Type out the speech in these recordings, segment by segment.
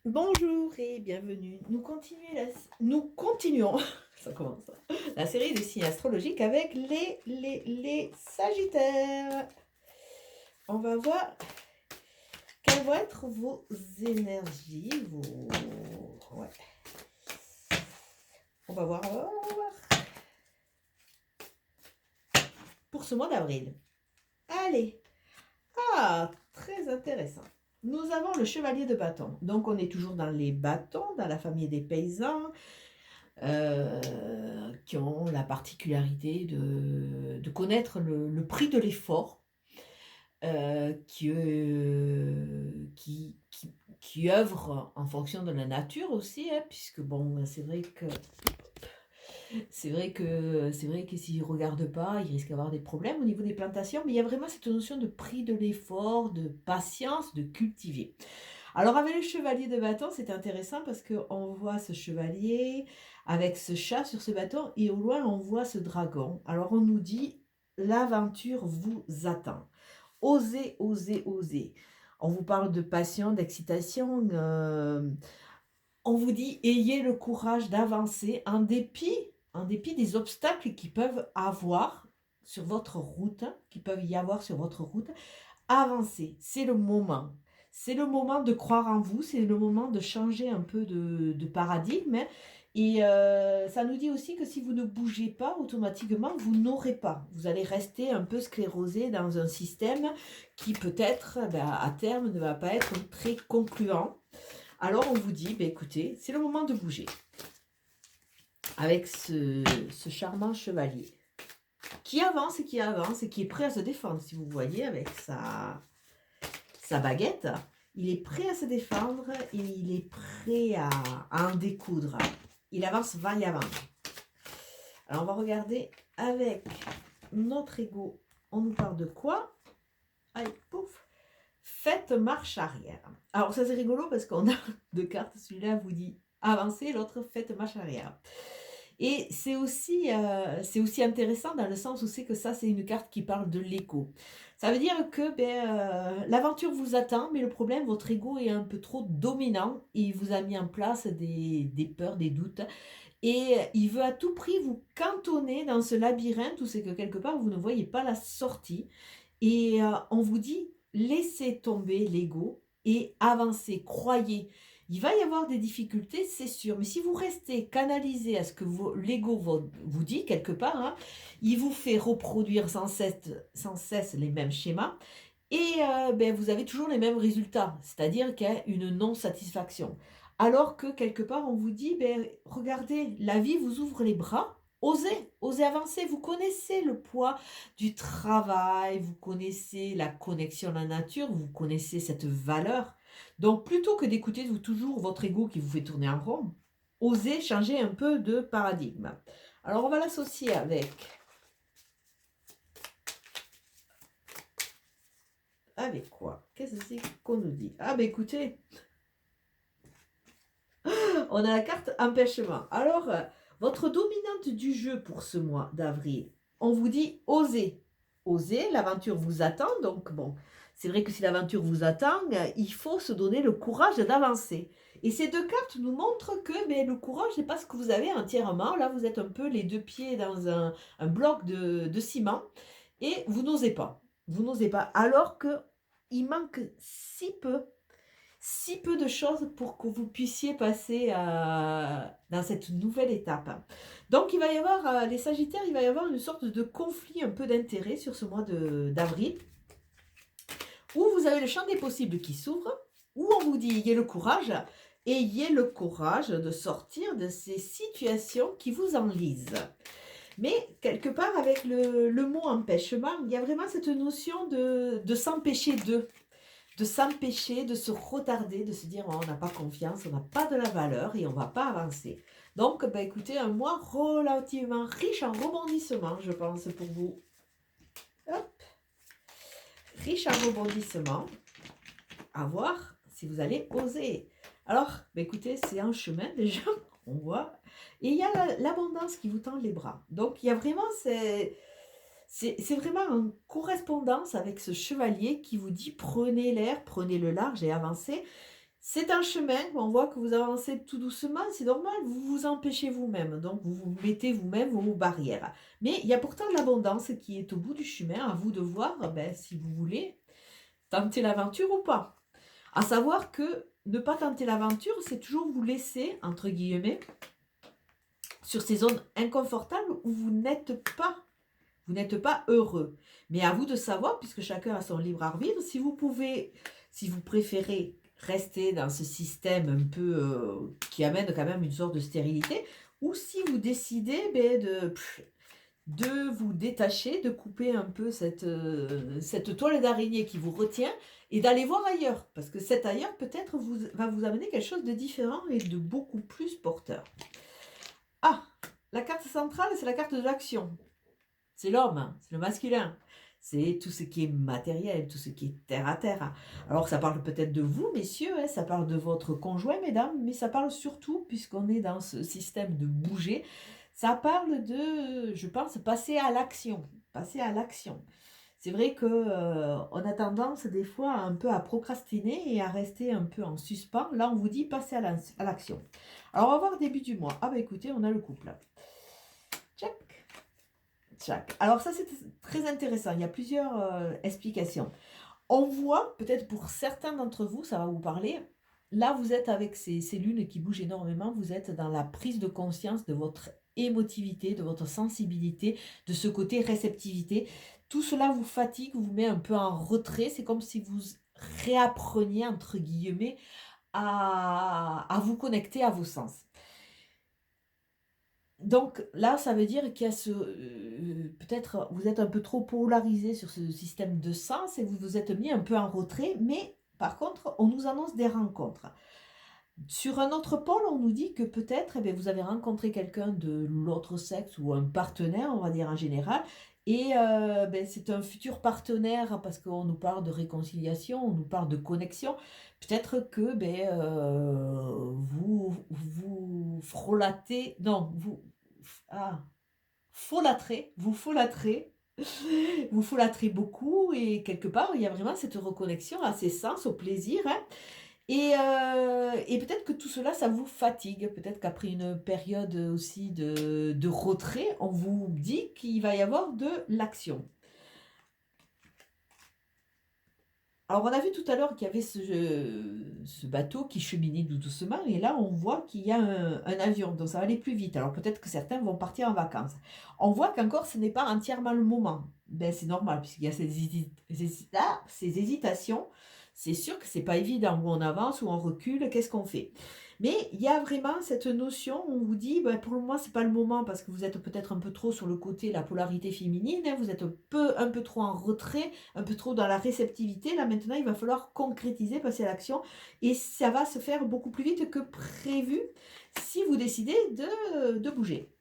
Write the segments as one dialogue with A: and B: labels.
A: Bonjour et bienvenue. Nous continuons, ça commence, la série des signes astrologiques avec les Sagittaires. On va voir quelles vont être vos énergies, Ouais. On va voir pour ce mois d'avril. Allez, très intéressant. Nous avons le chevalier de bâton. Donc on est toujours dans les bâtons, dans la famille des paysans. Qui ont la particularité de connaître le prix de l'effort, qui œuvrent en fonction de la nature aussi, hein, puisque bon, c'est vrai que s'ils ne regardent pas, ils risquent d'avoir des problèmes au niveau des plantations, mais il y a vraiment cette notion de prix de l'effort, de patience, de cultiver. Alors avec le chevalier de bâton, c'est intéressant parce qu'on voit ce chevalier avec ce chat sur ce bâton et au loin on voit ce dragon. Alors on nous dit l'aventure vous attend. Osez, osez, osez. On vous parle de passion, d'excitation. On vous dit ayez le courage d'avancer en dépit des obstacles qui peuvent avoir sur votre route, qui peuvent y avoir sur votre route. Avancez, c'est le moment. C'est le moment de croire en vous, c'est le moment de changer un peu de paradigme. Et ça nous dit aussi que si vous ne bougez pas, automatiquement, vous n'aurez pas. Vous allez rester un peu sclérosé dans un système qui peut-être, à terme, ne va pas être très concluant. Alors on vous dit, écoutez, c'est le moment de bouger. Avec ce charmant chevalier qui avance et qui avance et qui est prêt à se défendre, si vous voyez, avec sa baguette, il est prêt à se défendre et il est prêt à en découdre. Il avance vaillamment. Alors on va regarder avec notre ego. On nous parle de quoi? Allez, pouf. Faites marche arrière. Alors ça c'est rigolo parce qu'on a deux cartes. Celui-là vous dit avancer, l'autre faites marche arrière. Et c'est aussi intéressant dans le sens où c'est que ça, c'est une carte qui parle de l'écho. Ça veut dire que l'aventure vous attend, mais le problème, votre ego est un peu trop dominant. Il vous a mis en place des peurs, des doutes. Et il veut à tout prix vous cantonner dans ce labyrinthe où c'est que quelque part, vous ne voyez pas la sortie. Et on vous dit, laissez tomber l'ego et avancez, croyez. Il va y avoir des difficultés, c'est sûr, mais si vous restez canalisé à ce que l'ego vous dit quelque part, hein, il vous fait reproduire sans cesse les mêmes schémas et vous avez toujours les mêmes résultats, c'est-à-dire qu'il y a une non-satisfaction. Alors que quelque part, on vous dit, regardez, la vie vous ouvre les bras, osez avancer. Vous connaissez le poids du travail, vous connaissez la connexion à la nature, vous connaissez cette valeur. Donc, plutôt que d'écouter toujours votre ego qui vous fait tourner en rond, osez changer un peu de paradigme. Alors, on va l'associer avec quoi? Qu'est-ce que c'est qu'on nous dit? Écoutez, on a la carte empêchement. Alors, votre dominante du jeu pour ce mois d'avril, on vous dit osez. Osez, l'aventure vous attend. Donc, bon, c'est vrai que si l'aventure vous attend, il faut se donner le courage d'avancer. Et ces deux cartes nous montrent que le courage n'est pas ce que vous avez entièrement. Là, vous êtes un peu les deux pieds dans un bloc de ciment et vous n'osez pas. Vous n'osez pas. Alors qu'il manque si peu de choses pour que vous puissiez passer dans cette nouvelle étape. Donc il va y avoir, les Sagittaires, il va y avoir une sorte de conflit un peu d'intérêt sur ce mois d'avril, où vous avez le champ des possibles qui s'ouvre, où on vous dit ayez le courage de sortir de ces situations qui vous enlisent. Mais quelque part, avec le mot empêchement, il y a vraiment cette notion de s'empêcher de s'empêcher, de se retarder, de se dire oh, on n'a pas confiance, on n'a pas de la valeur et on ne va pas avancer. Donc, écoutez, un mois relativement riche en rebondissements, je pense, pour vous. Hop. Riche en rebondissements. À voir si vous allez oser. Alors, écoutez, c'est un chemin déjà, on voit. Et il y a l'abondance qui vous tend les bras. Donc, il y a vraiment c'est vraiment en correspondance avec ce chevalier qui vous dit prenez l'air, prenez le large et avancez. C'est un chemin, on voit que vous avancez tout doucement, c'est normal, vous vous empêchez vous-même, donc vous vous mettez vous-même vos barrières. Mais il y a pourtant l'abondance qui est au bout du chemin, à vous de voir si vous voulez tenter l'aventure ou pas. À savoir que ne pas tenter l'aventure, c'est toujours vous laisser, entre guillemets, sur ces zones inconfortables où vous n'êtes pas heureux. Mais à vous de savoir, puisque chacun a son libre arbitre, si vous pouvez, si vous préférez rester dans ce système un peu qui amène quand même une sorte de stérilité, ou si vous décidez de vous détacher, de couper un peu cette toile d'araignée qui vous retient et d'aller voir ailleurs. Parce que cet ailleurs peut-être va vous amener quelque chose de différent et de beaucoup plus porteur. Ah, la carte centrale, c'est la carte de l'action. C'est l'homme, hein, c'est le masculin. C'est tout ce qui est matériel, tout ce qui est terre à terre. Alors ça parle peut-être de vous, messieurs, hein, ça parle de votre conjoint, mesdames, mais ça parle surtout, puisqu'on est dans ce système de bouger, ça parle de, je pense, passer à l'action. Passer à l'action. C'est vrai que on a tendance des fois un peu à procrastiner et à rester un peu en suspens. Là, on vous dit passer à l'action. Alors, on va voir début du mois. Ah bah écoutez, on a le couple. Check. Check. Alors ça, c'est très intéressant. Il y a plusieurs explications. On voit, peut-être pour certains d'entre vous, ça va vous parler. Là, vous êtes avec ces lunes qui bougent énormément. Vous êtes dans la prise de conscience de votre émotivité, de votre sensibilité, de ce côté réceptivité. Tout cela vous fatigue, vous met un peu en retrait. C'est comme si vous réappreniez, entre guillemets, à vous connecter à vos sens. Donc là, ça veut dire qu'il y a peut-être vous êtes un peu trop polarisé sur ce système de sens et vous vous êtes mis un peu en retrait, mais par contre, on nous annonce des rencontres. Sur un autre pôle, on nous dit que peut-être vous avez rencontré quelqu'un de l'autre sexe ou un partenaire, on va dire en général, et c'est un futur partenaire parce qu'on nous parle de réconciliation, on nous parle de connexion. Peut-être que vous frôlatez, non, ah, vous folâtrez, vous folâtrez beaucoup et quelque part, il y a vraiment cette reconnexion à ses sens, au plaisir, hein. Et peut-être que tout cela, ça vous fatigue. Peut-être qu'après une période aussi de retrait, on vous dit qu'il va y avoir de l'action. Alors, on a vu tout à l'heure qu'il y avait ce bateau qui cheminait tout doucement, et là, on voit qu'il y a un avion, donc ça va aller plus vite. Alors, peut-être que certains vont partir en vacances. On voit qu'encore, ce n'est pas entièrement le moment. Ben, c'est normal, puisqu'il y a ces hésitations. C'est sûr que c'est pas évident, où on avance, où on recule, qu'est-ce qu'on fait? Mais il y a vraiment cette notion, on vous dit, ben, pour le moment, c'est pas le moment, parce que vous êtes peut-être un peu trop sur le côté, la polarité féminine, hein, vous êtes un peu trop en retrait, un peu trop dans la réceptivité. Là, maintenant, il va falloir concrétiser, passer à l'action. Et ça va se faire beaucoup plus vite que prévu si vous décidez de bouger.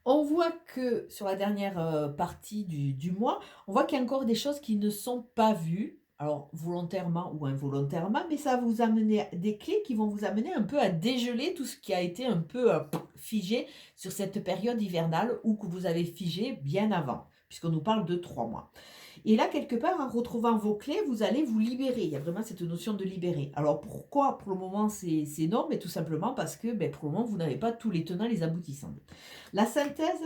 A: On voit que sur la dernière partie du mois, on voit qu'il y a encore des choses qui ne sont pas vues. Alors, volontairement ou involontairement, mais ça va vous amener des clés qui vont vous amener un peu à dégeler tout ce qui a été un peu figé sur cette période hivernale ou que vous avez figé bien avant, puisqu'on nous parle de 3 mois. Et là, quelque part, en retrouvant vos clés, vous allez vous libérer. Il y a vraiment cette notion de libérer. Alors pourquoi pour le moment c'est non? Mais tout simplement parce que pour le moment, vous n'avez pas tous les tenants, les aboutissants. La synthèse,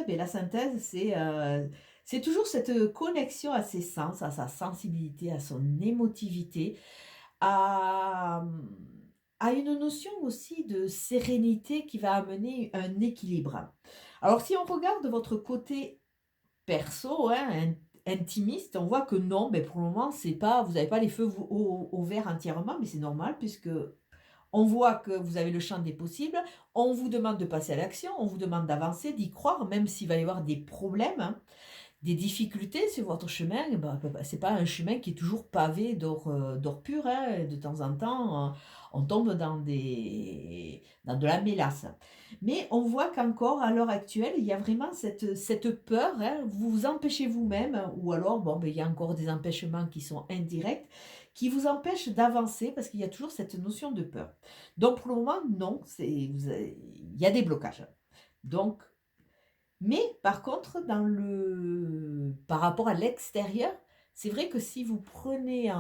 A: c'est toujours cette connexion à ses sens, à sa sensibilité, à son émotivité, à, à une notion aussi de sérénité qui va amener un équilibre. Alors si on regarde votre côté perso, hein, intimiste, on voit que non, pour le moment, c'est pas, vous n'avez pas les feux au vert entièrement, mais c'est normal puisque on voit que vous avez le champ des possibles, on vous demande de passer à l'action, on vous demande d'avancer, d'y croire, même s'il va y avoir des problèmes, hein, des difficultés sur votre chemin. C'est pas un chemin qui est toujours pavé d'or pur, hein. De temps en temps, on tombe dans de la mélasse. Mais on voit qu'encore, à l'heure actuelle, il y a vraiment cette peur, hein. Vous vous empêchez vous-même, ou alors, il y a encore des empêchements qui sont indirects, qui vous empêchent d'avancer, parce qu'il y a toujours cette notion de peur. Donc, pour le moment, non, il y a des blocages. Donc, mais par contre, par rapport à l'extérieur, c'est vrai que si vous prenez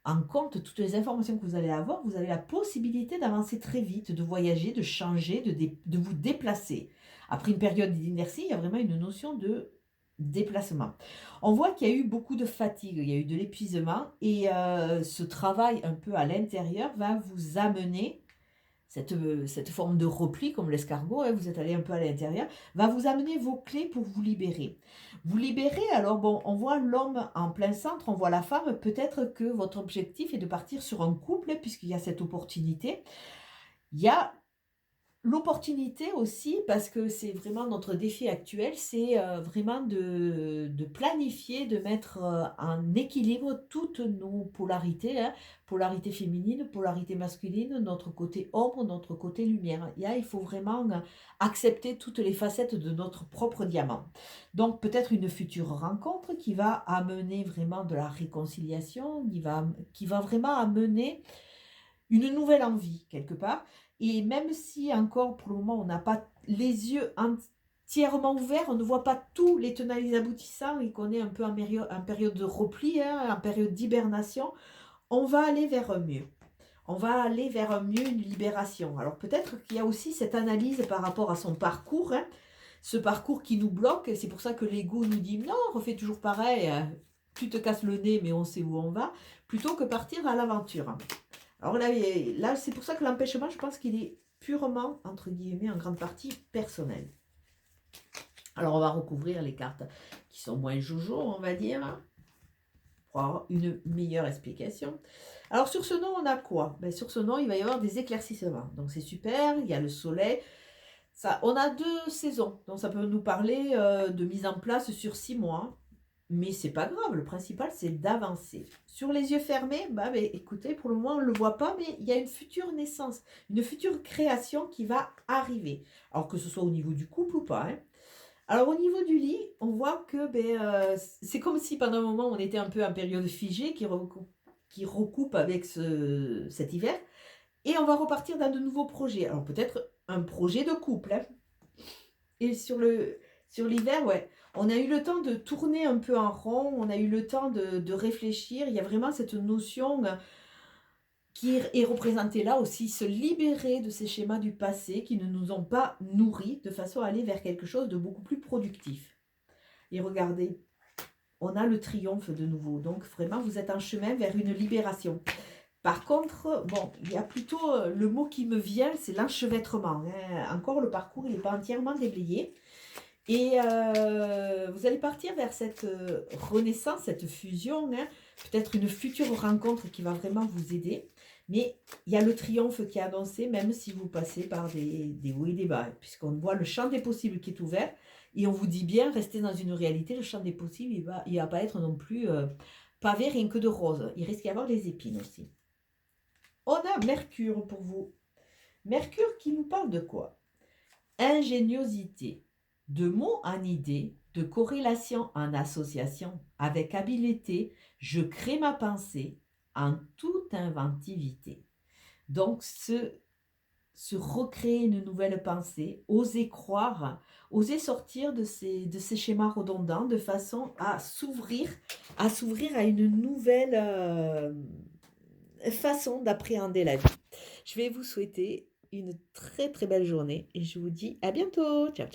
A: en compte toutes les informations que vous allez avoir, vous avez la possibilité d'avancer très vite, de voyager, de changer, de vous déplacer. Après une période d'inertie, il y a vraiment une notion de déplacement. On voit qu'il y a eu beaucoup de fatigue, il y a eu de l'épuisement et ce travail un peu à l'intérieur va vous amener cette forme de repli, comme l'escargot, hein, vous êtes allé un peu à l'intérieur, va vous amener vos clés pour vous libérer. Vous libérer, alors bon, on voit l'homme en plein centre, on voit la femme, peut-être que votre objectif est de partir sur un couple, hein, puisqu'il y a cette opportunité. Il y a l'opportunité aussi, parce que c'est vraiment notre défi actuel, c'est vraiment de planifier, de mettre en équilibre toutes nos polarités, hein, polarité féminine, polarité masculine, notre côté ombre, notre côté lumière. Et là, il faut vraiment accepter toutes les facettes de notre propre diamant. Donc peut-être une future rencontre qui va amener vraiment de la réconciliation, qui va vraiment amener une nouvelle envie quelque part. Et même si encore pour le moment on n'a pas les yeux entièrement ouverts, on ne voit pas tous les tenants et les aboutissants et qu'on est un peu en période de repli, hein, en période d'hibernation, on va aller vers un mieux. On va aller vers un mieux, une libération. Alors peut-être qu'il y a aussi cette analyse par rapport à son parcours, hein, ce parcours qui nous bloque. C'est pour ça que l'ego nous dit non, refais toujours pareil, hein, tu te casses le nez mais on sait où on va, plutôt que partir à l'aventure. Alors là c'est pour ça que l'empêchement, je pense qu'il est purement, entre guillemets, en grande partie personnel. Alors on va recouvrir les cartes qui sont moins jojo, on va dire, pour avoir une meilleure explication. Alors sur ce nom, on a quoi? Ben, sur ce nom, il va y avoir des éclaircissements. Donc c'est super, il y a le soleil. Ça, on a 2 saisons, donc ça peut nous parler de mise en place sur 6 mois. Mais c'est pas grave, le principal c'est d'avancer. Sur les yeux fermés, écoutez, pour le moment on ne le voit pas, mais il y a une future naissance, une future création qui va arriver. Alors que ce soit au niveau du couple ou pas, hein. Alors au niveau du lit, on voit que c'est comme si pendant un moment on était un peu en période figée qui recoupe avec cet hiver. Et on va repartir dans de nouveaux projets. Alors peut-être un projet de couple, hein. Et sur l'hiver, ouais, on a eu le temps de tourner un peu en rond, on a eu le temps de réfléchir. Il y a vraiment cette notion qui est représentée là aussi, se libérer de ces schémas du passé qui ne nous ont pas nourris de façon à aller vers quelque chose de beaucoup plus productif. Et regardez, on a le triomphe de nouveau. Donc vraiment, vous êtes en chemin vers une libération. Par contre, bon, il y a plutôt le mot qui me vient, c'est l'enchevêtrement, hein. Encore, le parcours, il n'est pas entièrement déblayé. Et vous allez partir vers cette renaissance, cette fusion, hein. Peut-être une future rencontre qui va vraiment vous aider. Mais il y a le triomphe qui est annoncé, même si vous passez par des hauts et des bas, puisqu'on voit le champ des possibles qui est ouvert. Et on vous dit bien, restez dans une réalité, le champ des possibles, il va pas être non plus pavé rien que de rose. Il risque d'y avoir des épines aussi. On a Mercure pour vous. Mercure qui nous parle de quoi? Ingéniosité. De mots en idée, de corrélation en association, avec habileté, je crée ma pensée en toute inventivité. Donc, se recréer une nouvelle pensée, oser croire, oser sortir de ces schémas redondants de façon à s'ouvrir à une nouvelle façon d'appréhender la vie. Je vais vous souhaiter une très très belle journée et je vous dis à bientôt. Ciao, ciao.